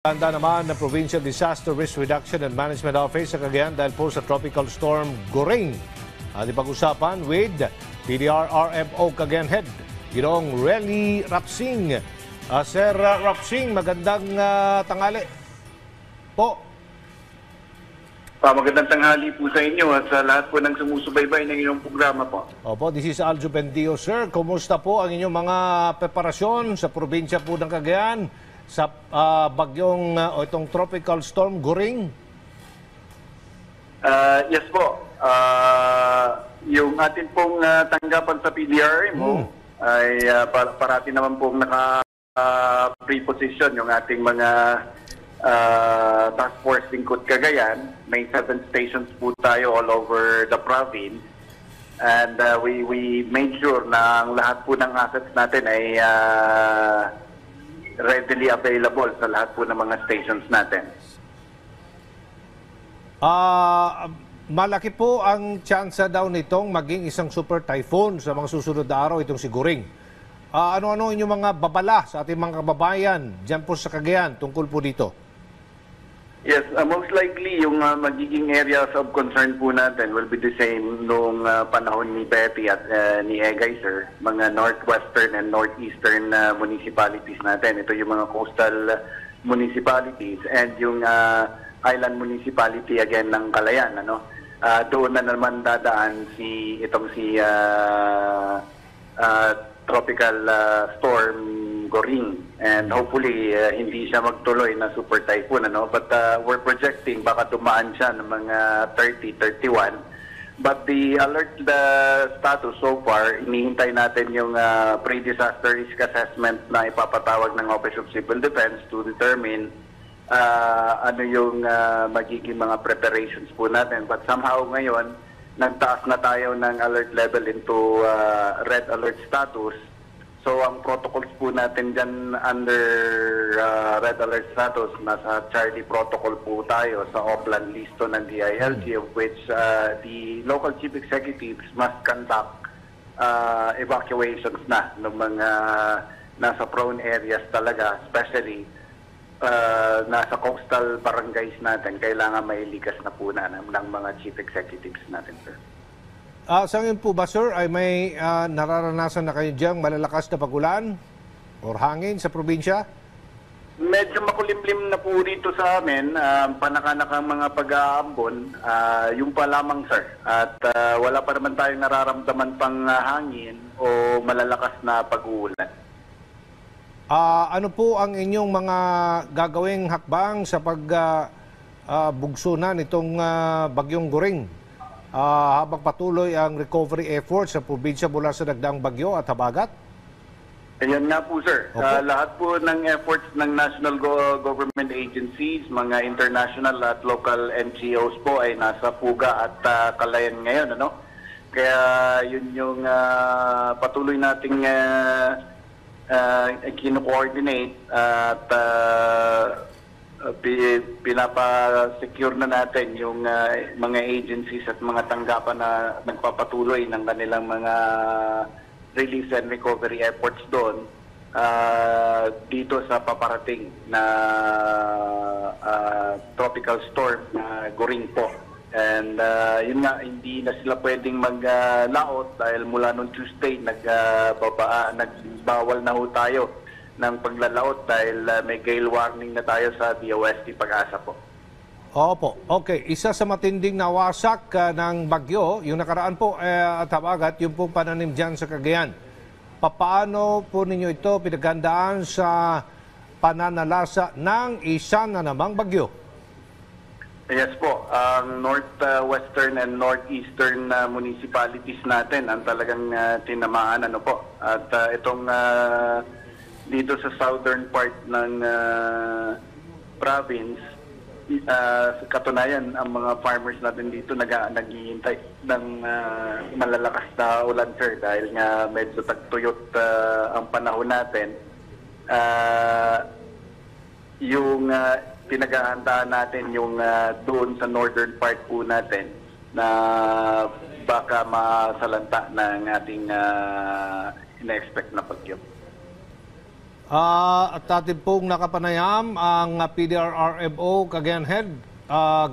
Handa naman ng Provincial Disaster Risk Reduction and Management Office sa Cagayan dahil po sa Tropical Storm Goring. Ating pag-usapan with PDR-RMO Cagayan Head, Ginoong Relly Rapsing. Sir Rapsing, magandang tanghali po. Magandang tanghali po sa inyo at sa lahat po ng sumusubaybay ng inyong programa po. Opo, this is Aljo Bendio, sir. Kumusta po ang inyong mga preparasyon sa probinsya po ng Cagayan sa bagyong o itong Tropical Storm Goring? Yes po. Yung atin pong tanggapan sa PDRMO ay parati naman pong naka-pre-position yung ating mga task force lingkod Cagayan. May 7 stations po tayo all over the province. And we made sure na ang lahat po ng assets natin ay readily available sa lahat po ng mga stations natin. Malaki po ang tsansa daw nitong maging isang super typhoon sa mga susunod na araw, itong si Goring. Ano-ano inyong mga babala sa ating mga kababayan dyan po sa Cagayan tungkol po dito? Yes, most likely yung magiging areas of concern po natin will be the same nung panahon ni Betty at ni Egay, sir. Mga northwestern and northeastern municipalities natin. Ito yung mga coastal municipalities and yung island municipality again ng Calayan. Doon na naman dadaan si tropical storm Goring, and hopefully hindi siya magtuloy na super typhoon, but we're projecting baka dumaan siya ng mga 30-31. But the alert status so far, inihintay natin yung pre-disaster risk assessment na ipapatawag ng Office of Civil Defense to determine ano yung magiging mga preparations po natin. But somehow ngayon, nagtaas na tayo ng alert level into red alert status. So ang protocols po natin dyan under red alert status, nasa Charlie protocol po tayo sa Oplan listo ng DILG, of which the local chief executives must conduct evacuations na ng mga nasa prone areas talaga, especially nasa coastal barangays natin. Kailangan mailikas na po na ng mga chief executives natin, sir. Sa ngayon po ba, sir, ay may nararanasan na kayo diyang malalakas na pagulan or hangin sa probinsya? Medyo makulimlim na po rito sa amin, panakanakang mga pag-aambon, yung pa lamang, sir. At wala pa naman tayong nararamdaman pang hangin o malalakas na pag-uulan. Ano po ang inyong mga gagawing hakbang sa pagbugsunan itong bagyong Goring? Habang patuloy ang recovery efforts sa probinsya mula sa nagdaang bagyo at habagat? Ayan nga po, sir. Lahat po ng efforts ng national government agencies, mga international at local NGOs po ay nasa Puga at Calayan ngayon. Kaya yun yung patuloy nating kino-coordinate at pinapa-secure na natin yung mga agencies at mga tanggapan na nagpapatuloy ng kanilang mga relief and recovery efforts doon dito sa paparating na tropical storm na Goring po. And yun nga, hindi na sila pwedeng maglaot dahil mula noong Tuesday nagbawal na ho tayo ng paglalaot dahil may gale warning na tayo sa DOST Pag-asa po. Opo. Okay. Isa sa matinding nawasak ng bagyo, yung nakaraan po at habagat, yung pong pananim dyan sa Cagayan. Paano po ninyo ito pinaghandaan sa pananalasa ng isa na namang bagyo? Yes po. Ang northwestern and northeastern municipalities natin ang talagang tinamaan po. At itong dito sa southern part ng province, katunayan, ang mga farmers natin dito naghihintay ng malalakas na ulan, sir, dahil nga medyo tagtuyot ang panahon natin. Yung pinaghahandaan natin yung doon sa northern part po natin na baka masalanta ng ating ina-expect na bagyo. At atin pong nakapanayam ang PDRRMO Cagayan Head,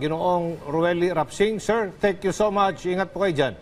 Ginoong Rueli Rapsing. Sir, thank you so much. Ingat po kayo dyan.